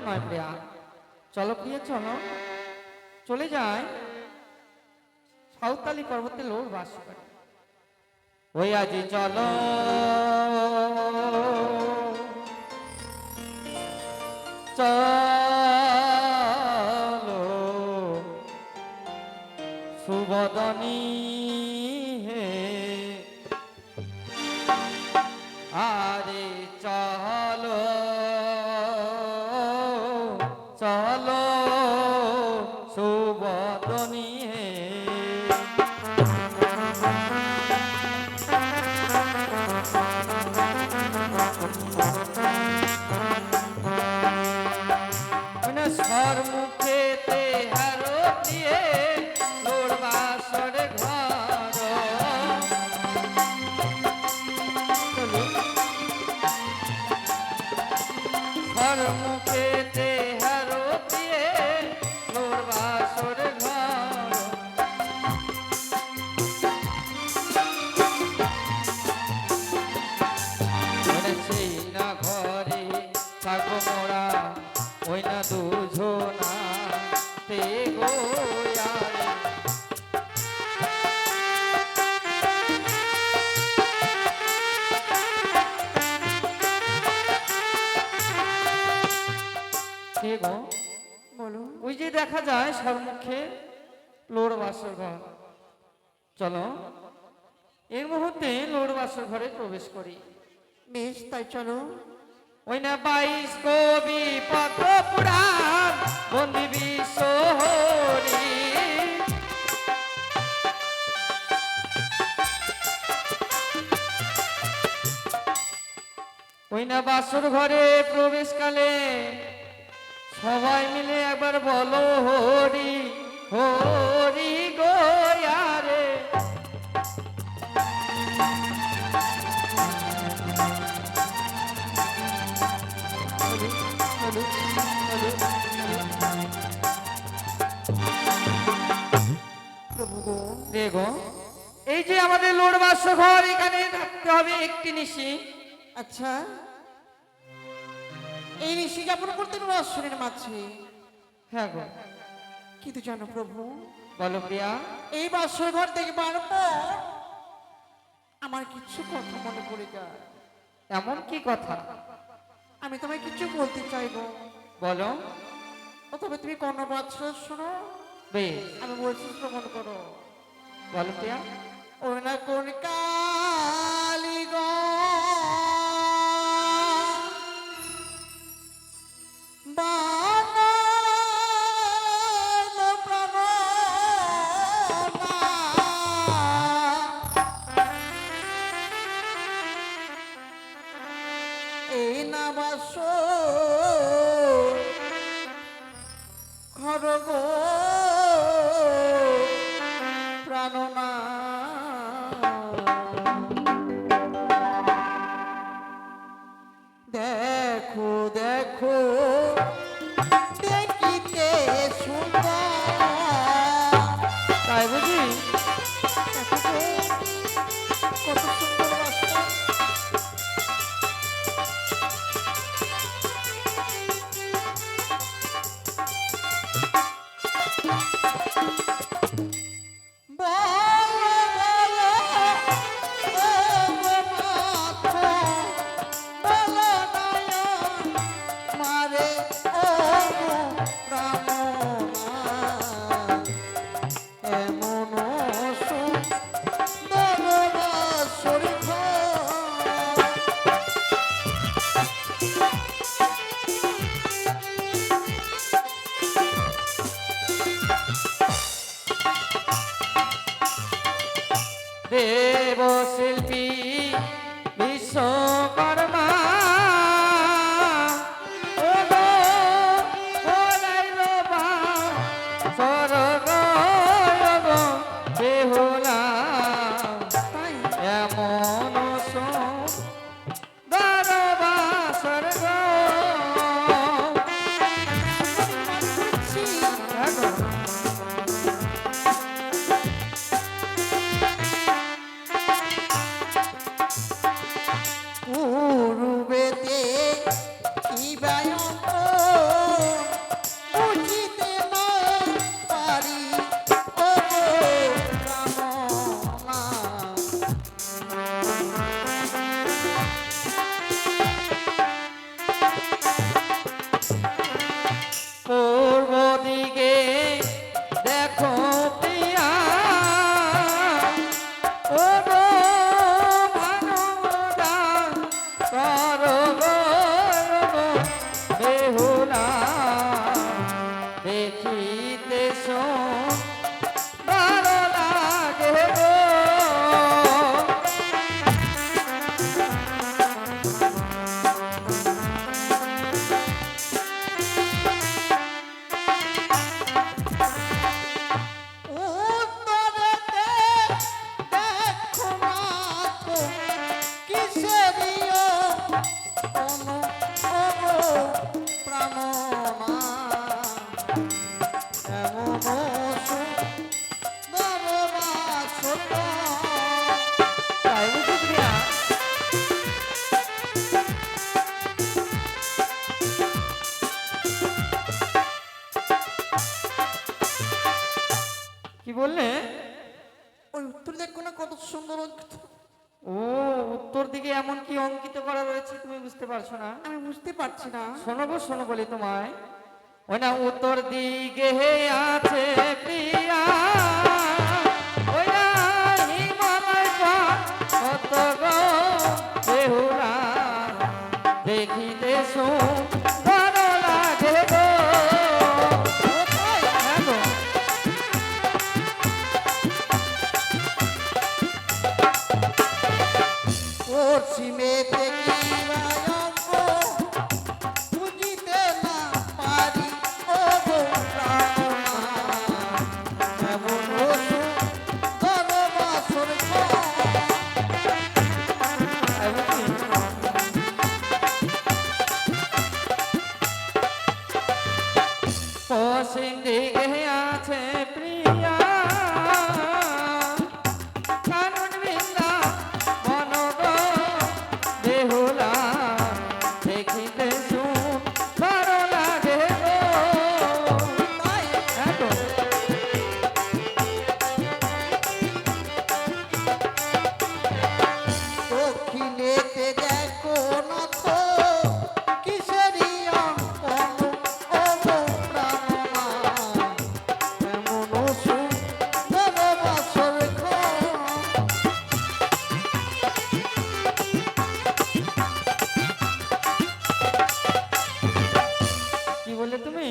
নয় প্রিয়া, চলো প্রিয়া চলো, চলে যায় সাঁওতালি পর্বতে লোর বাস করে। ওই আজি চলো চলো সুবদনী হে, আরে চলো চলো সুবদনী হে। সর মুখেতে হারো দিয়ে লোর বাসর ঘর, সর মুখেতে হারো দিয়ে লোর বাসর ঘর। সেই না ঘরে থাকবো মোরা, ওই না দুজনা তে গোয়ারে। কে গো বলো? ওই যে দেখা যায় সম্মুখে লোর বাসর ঘর, চলো এর মুহূর্তে লোর বাসর ঘরে প্রবেশ করি। বেশ, তাই চলো। ওই না 22 কবি পদ্ম পুরাণ বন্দি বিশ্বহরি, ওই না বাসর ঘরে প্রবেশকালে সবাই মিলে একবার বলো হরি হরি গোয়ারে। দেখো এই যে আমাদের লোর বাসর ঘর, এখানে থাকতে হবে একটি নিশি। আচ্ছা, এই ঋষি যাপন করতেন বাসরের মাঝে। হ্যাঁ গো, কিন্তু জানো প্রভু, বলো প্রিয়া। এই বাসর ঘর দেখবার পর আমার কিছু কথা মনে পড়ে যায়। এমন কি কথা? আমি তোমায় কিছু বলতে চাইবো, বলো। তবে তুমি কর্ণপাত শোনো, বেশ, আমি বলছি শ্রবণ করো। বলো প্রিয়া। ওই না কোন কালী গো বানালো প্রাণনা, এই না বাসর ঘর গো প্রাণনা। বললে? ওই উত্তর দেখো না কত সুন্দর অঙ্কিত। ও, উত্তর দিকে এমন কি অঙ্কিত করা রয়েছে তুমি বুঝতে পারছো না? আমি বুঝতে পারছি না। শোনো গো, শোনো বলি তোমায়। ওই না উত্তর দিকে আছে প্রিয়া, ওই না হিমালয় কত গো বেহুলা, দেখিতে সুন্দর লাগে গো। হ্যাঁ গো। পশ্চিমেতে কিবা অঙ্গ বুঝিতে না পারি, ও গো প্রাণনা এমন সুন্দর বাসর ঘর। পশ্চিম দিকে আছে প্রিয়া, কানন বিন্দা মন গো বেহুলা, দেখিতে সুন্দর লাগে গো। তাই হ্যাঁ গো। দক্ষিণেতে দেখো নাথ কিসেরি অঙ্কন, ও গো প্রাণনা এমন সুন্দর বাসর ঘর। কি বললে তুমি?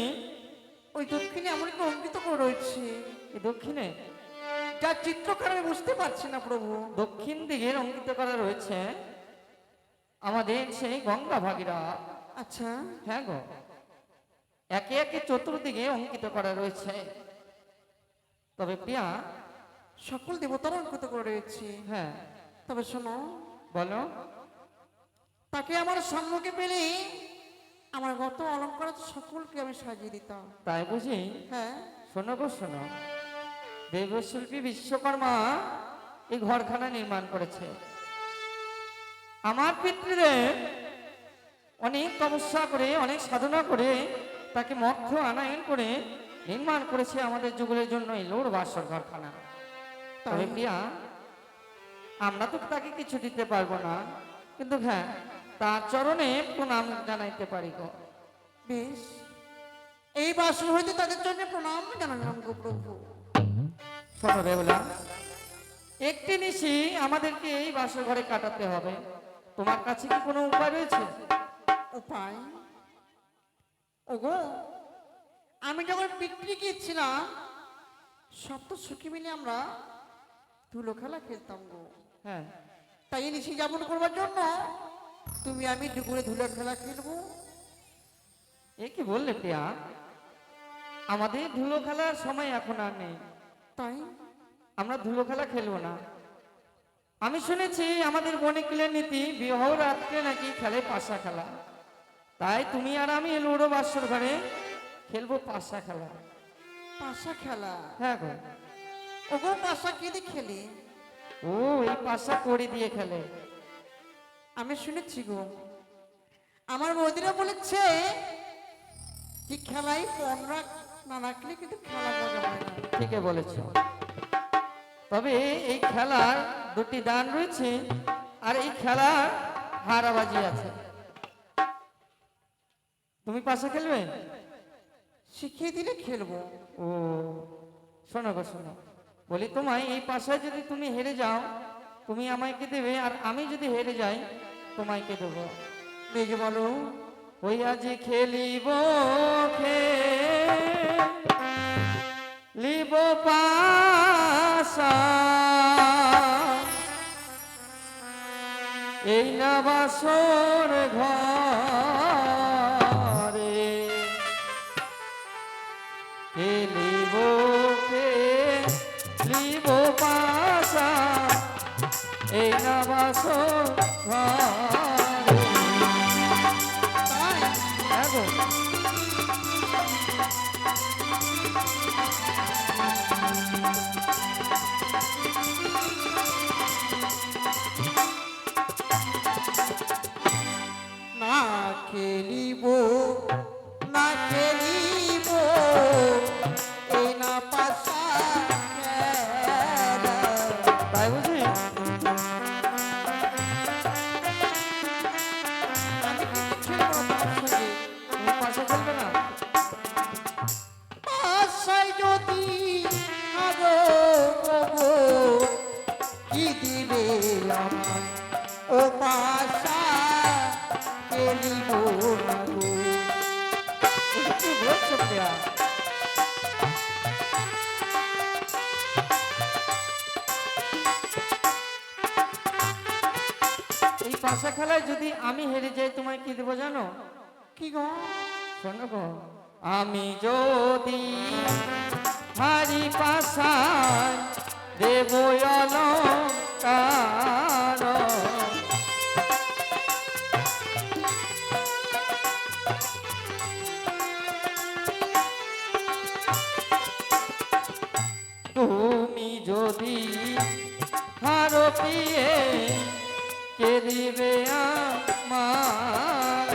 ওই দক্ষিণে এমন একটা অঙ্কিত করে রয়েছে, এই দক্ষিণে? যার চিত্রকার আমি বুঝতে পারছি না প্রভু। দক্ষিণ দিকে অঙ্কিত করা রয়েছে আমাদের সেই গঙ্গা ভাগীরা। আচ্ছা, হ্যাঁ গো, একে একে চতুর্দিকে অঙ্কিত করা রয়েছে। তবে প্রিয়া, সকল দেবতার অঙ্কিত করে রয়েছে। হ্যাঁ তবে শোনো, বলো। তাকে আমার সম্মুখে পেলে আমার গত অলঙ্কার সকলকে আমি সাজিয়ে দিতাম। তাই বুঝি? হ্যাঁ, শোনো গো শোনো, দেবশিল্পী বিশ্বকর্মা এই ঘরখানা নির্মাণ করেছে। আমার পিতৃদেব অনেক তপস্যা করে, অনেক সাধনা করে তাকে মক্ষ আনায়ন করে নির্মাণ করেছে আমাদের যুগলের জন্য এই লোর বাসর ঘরখানা। তবে প্রিয়া, আমরা তো তাকে কিছু দিতে পারবো না, কিন্তু হ্যাঁ তার চরণে প্রণাম জানাইতে পারি গো। বেশ, এই বাসন হইতে তাদের জন্য প্রণাম জানালাম গো প্রভু। শোনো বেহুলা, একটি নিশি আমাদেরকে এই বাসর ঘরে কাটাতে হবে। তোমার কাছে কি কোনো উপায় রয়েছে? উপায়? ওগো, আমি যখন পিকনিক গিয়েছিলাম সপ্ত সুখী মিলে আমরা ধুলো খেলা খেলতাম গো। হ্যাঁ, তাই এই নিশি যাপন করবার জন্য তুমি আমি দুপুরে ধুলো খেলা খেলবো। এ কি বললে প্রিয়া? আমাদের ধুলো খেলার সময় এখন আর নেই। তাই আমরা ধুলো খেলা খেলবো না। আমি শুনেছি আমাদের বণিকের নীতি বিবাহ রাত্রে নাকি খেলে পাশা খেলা। তাই তুমি আর আমি লুডো বাসর ঘরে খেলবো পাশা খেলা। পাশা খেলা? হ্যাঁ গো। ওগো, পাশা কি দিয়ে খেলি? ও, এই পাশা কড়ি দিয়ে খেলে। আমি শুনেছি গো, আমার বৌদিরা বলেছে কি খেলাই পণ না রাখলে কিন্তু খেলা মজা হয় না। ঠিকই বলেছ। তবে এই খেলার দুটি দান রয়েছে, আর এই খেলা হারাবাজি আছে। তুমি পাশা খেলবে? শিখিয়ে দিলে খেলবো। ও, শোনো গো শোনো, বলি তোমায় এই পাশায় যদি তুমি হেরে যাও তুমি আমাকে দেবে, আর আমি যদি হেরে যাই তোমাকে দেবো। বেশ বলো। ওই আজ খেলিব খেলিব পাশা, এই না বাসর ঘরে খেলিব খেলিব পাশা, এই না বাসর ঘরে। তাই হ্যাঁ গো। না খেলিব না খেলিব এই না পাশা খেলা, শুক্রিয়া। এই পাশা খেলায় যদি আমি হেরে যাই তোমায় কি দেবো জানো? কি গো? শোনো গো, আমি যদি হারি পাশায় দেব অলংকার। তুমি যদি হারো পিয়ে কে দিবে আমার?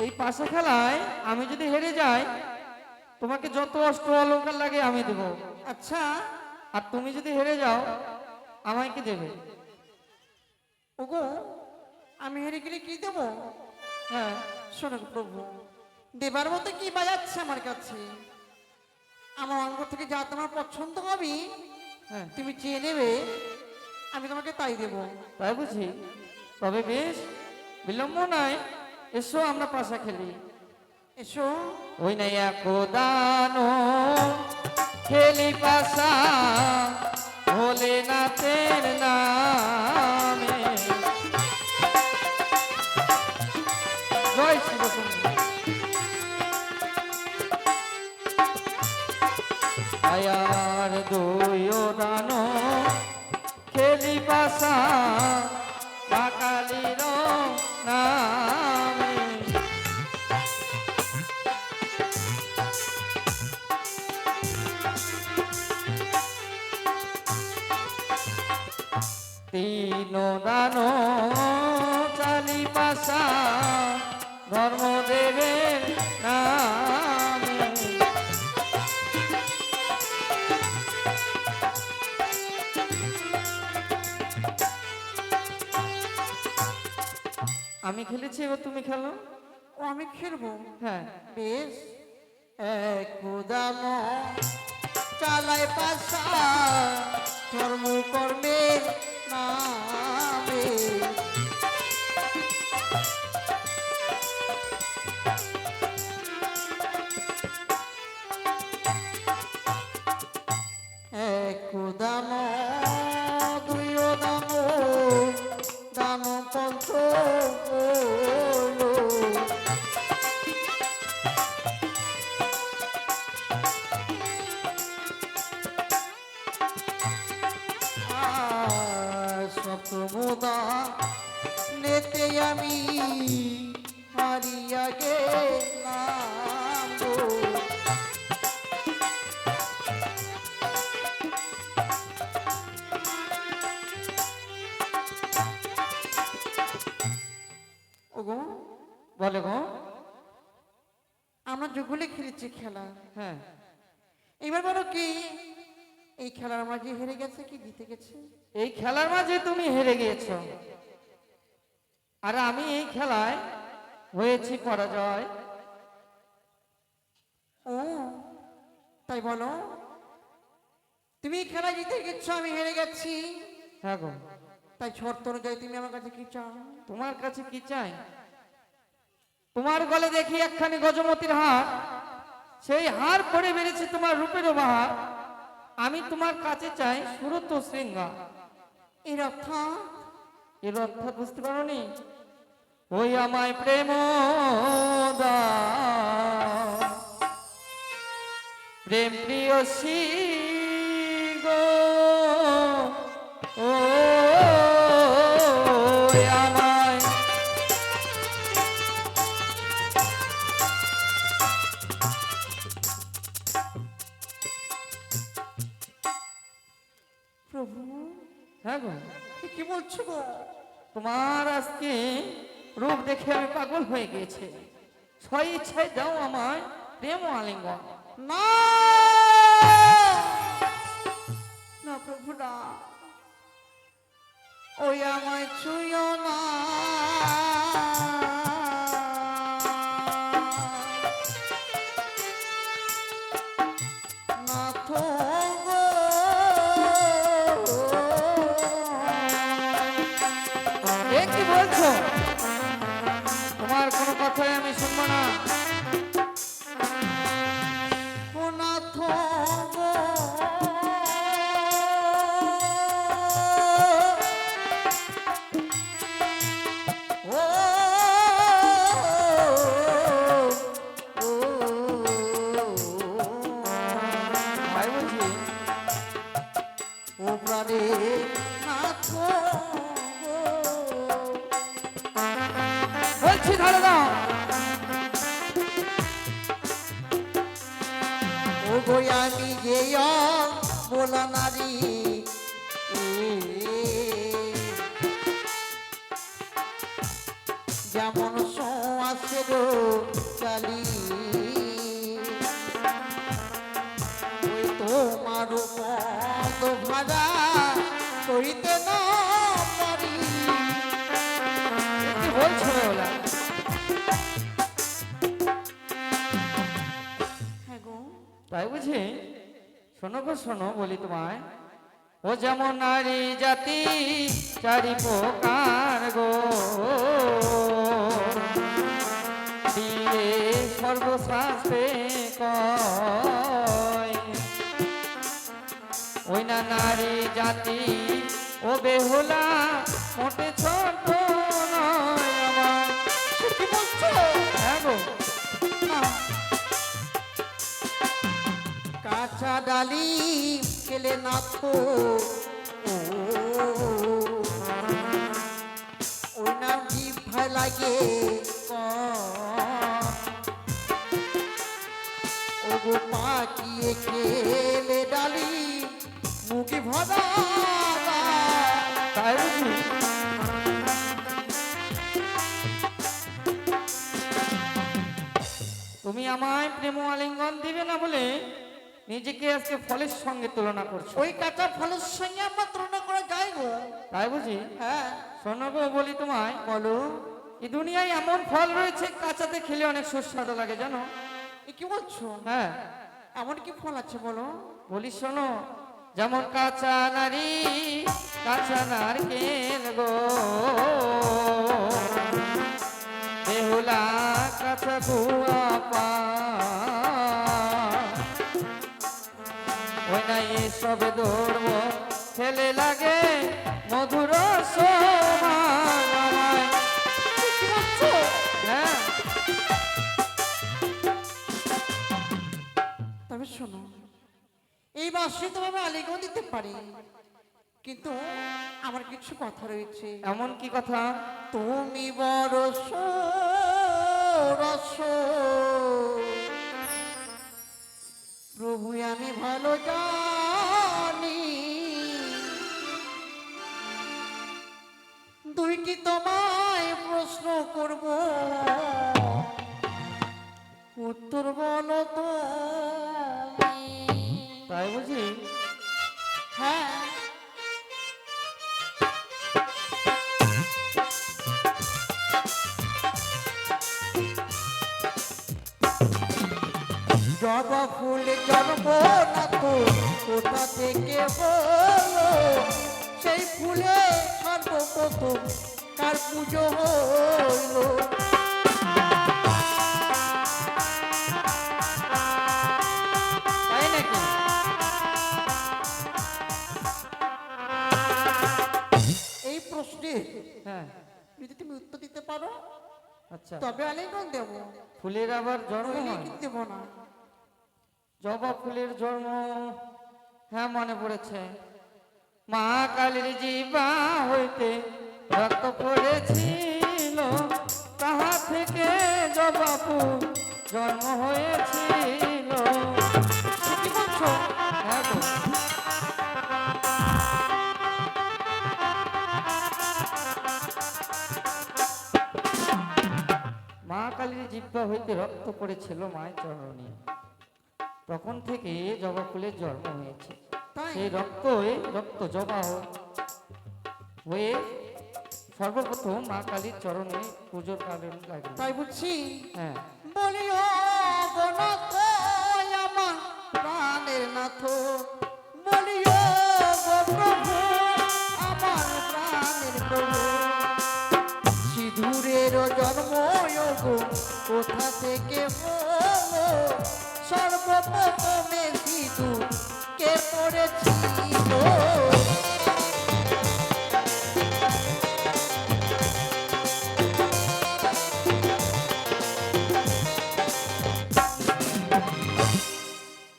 এই পাশা খেলায় আমি যদি হেরে যাই তোমাকে যত অস্ত্র অলংকার লাগে আমি দেব। আচ্ছা, আর তুমি যদি হেরে যাও আমায় কি দেবে? ওগো, আমি হেরে গেলে কি দেবো? হ্যাঁ, শোনো গো প্রভু, দেবার মতো কি বাজাচ্ছে আমার কাছে? আমার অঙ্গ থেকে যা তোমার পছন্দ হবে হ্যাঁ, তুমি চেয়ে নেবে, আমি তোমাকে তাই দেবো। তাই বুঝি? তবে বেশ, বিলম্ব নাই, এসো আমরা পাশা খেলি। এসো। ওই নাই দানো খেলি পাশা ভোলে নাথের নামে। জয় শিব শম্ভু। আয়ার দুইও দানো খেলি পাশা বাকালির নামে। তিন দানো চালি পাশা ধর্মদেবের নামে। আমি খেলেছি, এবার তুমি খেলো। ও, আমি খেলবো? হ্যাঁ, বেশ। এক দানো চালায় পাশা ধর্ম কর্মের নামে। এক দানো দুই দানো দানো পঞ্চ হলো। সপ্তমদা নেতে আমি হারিয়া গেলাম গো। ওগো, বলে গো। আমরা যুগলে খেলেছি খেলা, হ্যাঁ, এবার বলো কি এই খেলার মাঝে হেরে গেছে কি জিতে গেছে? এই খেলার মাঝে তুমি হেরে গিয়েছো, আর আমি এই খেলায় হয়েছি পরাজয়। ও, তাই বলো? তুমি এই খেলা জিতে গেছো, আমি হেরে গেছি, হ্যাঁ গো। তাই শর্ত অনুযায়ী তুমি আমার কাছে কি চাও? তোমার কাছে কি চাই? তোমার গলে দেখি একখানি গজমতির হার, সেই হার পরে বেড়েছে তোমার রূপের বাহার। আমি তোমার কাছে চাই সুরত শৃঙ্গার। এর অর্থ? এর অর্থাৎ বুঝতে পারোনি? ওই আমায় প্রেম দাও, প্রেম প্রিয়সী গো। ও আমায় প্রভু, হ্যাঁ গো, এ কি বলছো গো? তোমার আজকে রূপ দেখে আমি পাগল হয়ে গিয়েছি। ছয় ইচ্ছায় দাও আমায় প্রেম আলিঙ্গন। না না প্রভু না, ওই আমায় ছুঁয়ো না। নাথ গো, কি বলছো? তোমার কোনো কথাই আমি শুনবো না। ও নাথ গো, ও, ও, তাই বলছি। ও প্রাণে নাথ গো, বলছি ধরে দাও। ও গো আমি যে বলা নারী, যেমন সোয়াশের চালি, ওই তোমার পদ ভাড়া করিতে না পারি। কি বলছো ওলা? হ্যাঁ গো, তাই বুঝি? শোনো গো শোনো, বলি তোমায়। ও যেমন নারী জাতি চারি প্রকার গো, দিয়ে সর্বশাস্ত্রে কয়, ওই না নারী জাতি ও বেহুলা মোটে ছোট নয় আমার। কি বলছো? হ্যাঁ গো, না। কাঁচা ডালি খেলে না তো, ওই নাম জিভায় লাগে ও গো পাকিয়ে খেলে ডালি মুখে ভরা। তাই বুঝি? তুমি আমায় প্রেম আলিঙ্গন দিবে না বলে নিজেকে আজকে ফলের সঙ্গে তুলনা করছো। ওই কাঁচা ফলের সঙ্গে আমরা তুলনা করে যাই গো। তাই বুঝি? হ্যাঁ শোনো গো, বলি তোমায়। বলো, এই দুনিয়ায় এমন ফল রয়েছে কাঁচাতে খেলে অনেক সুস্বাদু লাগে, জানো? এ কি বলছো? হ্যাঁ, এমন কি ফল আছে বলো? বলি শোনো। যেমন কাঁচা নারী কাঁচা নারকেল গো, বেহুলা কাঁচা গুয়া পা, ওই না এসব ধর্ম ছেলে লাগে মধুর সমান আমায়। কি বলছো? হ্যাঁ, তবে শোনো, এই মাসে তো আমি আলিঙ্গন দিতে পারি, কিন্তু আমার কিছু কথা রয়েছে। এমন কি কথা? তুমি বড় সরস, প্রভু আমি ভালো জানি, দুইটি তোমায় প্রশ্ন করব, উত্তর বলো তো। তাই বুঝি? হ্যাঁ, জবা ফুল জন্ম না তো কোথা থেকে হলো, সেই ফুলে সর্বপ্রথম কার পুজো হলো। তাই নাকি? এই প্রশ্নে হ্যাঁ, যদি তুমি উত্তর দিতে পারো আচ্ছা। তবে আলিঙ্গন দেবো, ফুলের আবার জন্ম নইলে হয়? কিন্তু দেবো না। জবা ফুলের জন্ম, হ্যাঁ মনে পড়েছে। মা কালীর জিবা হইতে রক্ত পড়েছিল, তাহা থেকে জবা ফুল জন্ম হয়েছিল। কি বলছো? হ্যাঁ গো। মা কালীর জিহ্বা হইতে রক্ত পড়েছিল মায়ের চরণে, তখন থেকে জবা ফুলের জন্ম হয়েছে। তাই? সেই রক্ত জবা হয়ে সর্বপ্রথম মা কালীর চরণে পুজোর কারণ লাগে। তাই বুঝছি। হ্যাঁ, বলিও গণত আমার প্রাণের নাথ, বলিও গো প্রভু আমার প্রাণের প্রভু, হলো সর্বপ্রথমে সিঁদুর কে পড়েছিল?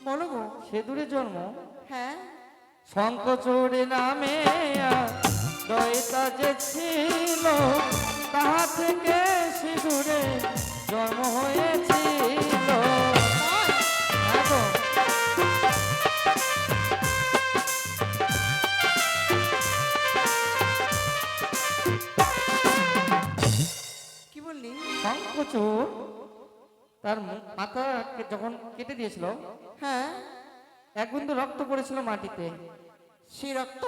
বলো গো। সেদুরে জন্ম হ্যাঁ, শঙ্কচূড়ে নামে দয়তা যে ছিল, তাহা থেকে সিঁদুরে জন্ম হয়েছিল। হ্যাঁ গো। কি বললি? শঙ্কচূড় তার মাথা যখন কেটে দিয়েছিল, হ্যাঁ, এক বিন্দু রক্ত পড়েছিল মাটিতে। সেই রক্ত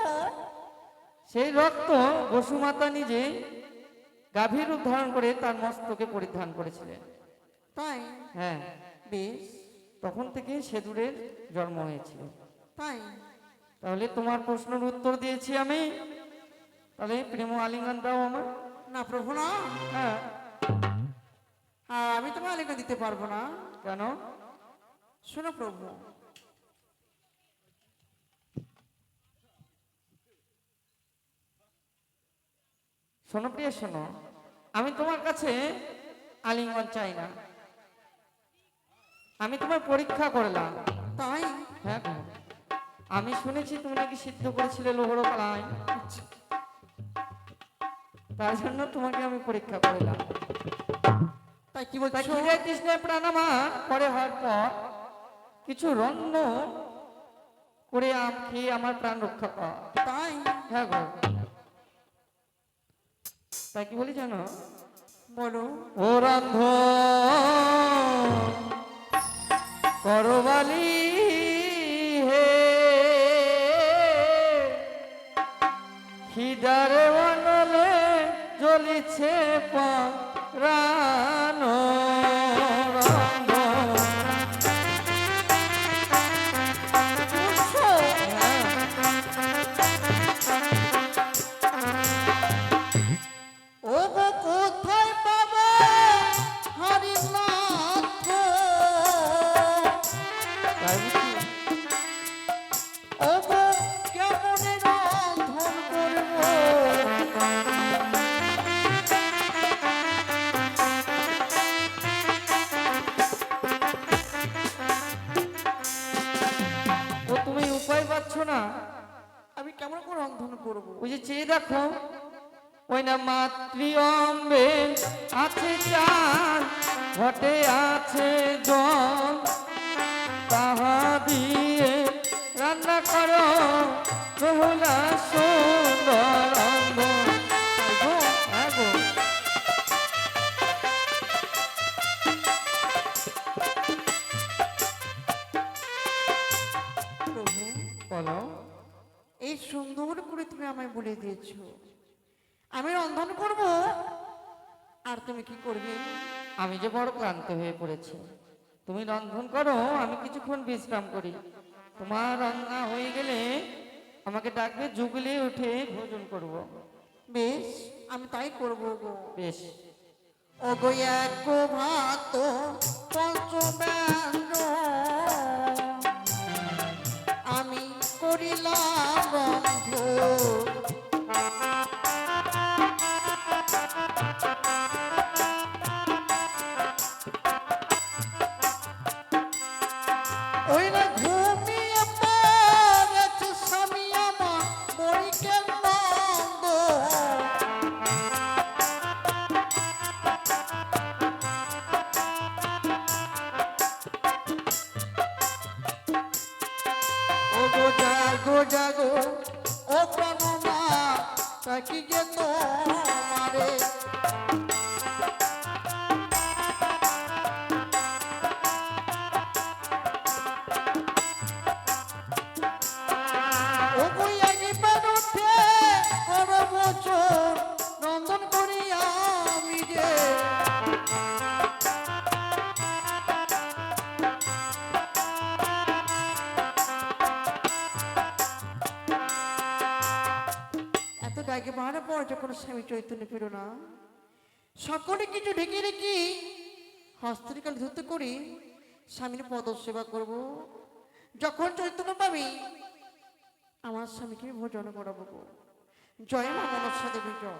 সেই রক্ত বসুমাতা নিজে গাভীর রূপ ধারণ করে তার মস্তকে পরিধান করেছিলেন। তাই? হ্যাঁ, বেশ, তখন থেকে সেদুরের জন্ম হয়েছিল। তাই তাহলে তোমার প্রশ্নের উত্তর দিয়েছি আমি, তাহলে প্রেম আলিঙ্গন দাও আমার। না প্রভু না, হ্যাঁ। আর আমি তোমার আলিঙ্গন দিতে পারবো না। কেন? শোনো প্রভু, শোনো প্রিয় শোনো, আমি তোমার কাছে আলিঙ্গন চাই না, আমি তোমার পরীক্ষা করলাম। তাই? হ্যাঁ গো। আমি শুনেছি তুমি নাকি সিদ্ধ করেছিলে লোহর কলায়, তার জন্য তোমাকে আমি পরীক্ষা করলাম। তাই কি তাই বলছো? খিদে তৃষ্ণায় প্রাণ আমার পরে হওয়ার পর কিছু রন্ন করে খেয়ে আমার প্রাণ রক্ষা কর। তাই? হ্যাঁ গো। তাই কি বলি জানো? বলো। ও রন্ধ করবালি হে, খিদারে অনলে জ্বলিছে প্রাণ। রন্ধ। বুঝছো? হ্যাঁ। ও গো কোথায় পাবো হরিনাথ? তাই বুঝি? ও গো কেমনে রন্ধন করবো? ও তুমি উপায় পাচ্ছ না? আমি কেমন করে রন্ধন করবো? ওই যে চেয়ে দেখো, ওই না মাতৃ অম্বে আছে চাল, ঘটে আছে জল, তাহা দিয়ে রান্না করো বহুলা সুন্দর রন্ধন। তাই গো? হ্যাঁ গো। প্রভু, বলো। এই সুন্দর করে তুমি আমায় বলে দিয়েছো, আমি রন্ধন করব, আর তুমি কি করবে? আমি যে বড় ক্লান্ত হয়ে পড়েছি, তুমি রন্ধন করো, আমি কিছুক্ষণ বিশ্রাম করি। তোমার রান্না হয়ে গেলে আমাকে ডাকবে, যুগলে উঠে ভোজন করব। বেশ, আমি তাই করবো গো। বেশ। ও গো এক ভাত পঞ্চব্যাঞ্জন আমি করিলাম বন্ধু। ওই না ঘুমিয়ে পড়েছে স্বামী আমার বরিকের নন্দ। ও গো জাগো জাগো ও প্রাণনা তাকি গে তোমারে। ও গো একবার উঠে বড় বছর নন্দন করি আমি যে। এত ডাকে মারা পর যখন স্বামী চৈতন্য পেল না, সকলে কিছু ঢেকে রেখি হস্তরিকাল ধুত করি স্বামীর পদ সেবা করব। যখন চৈতন্য পাবি আমার স্বামীকে ভোজন করাবো গো। জয় মা মনসা দেবী জয়।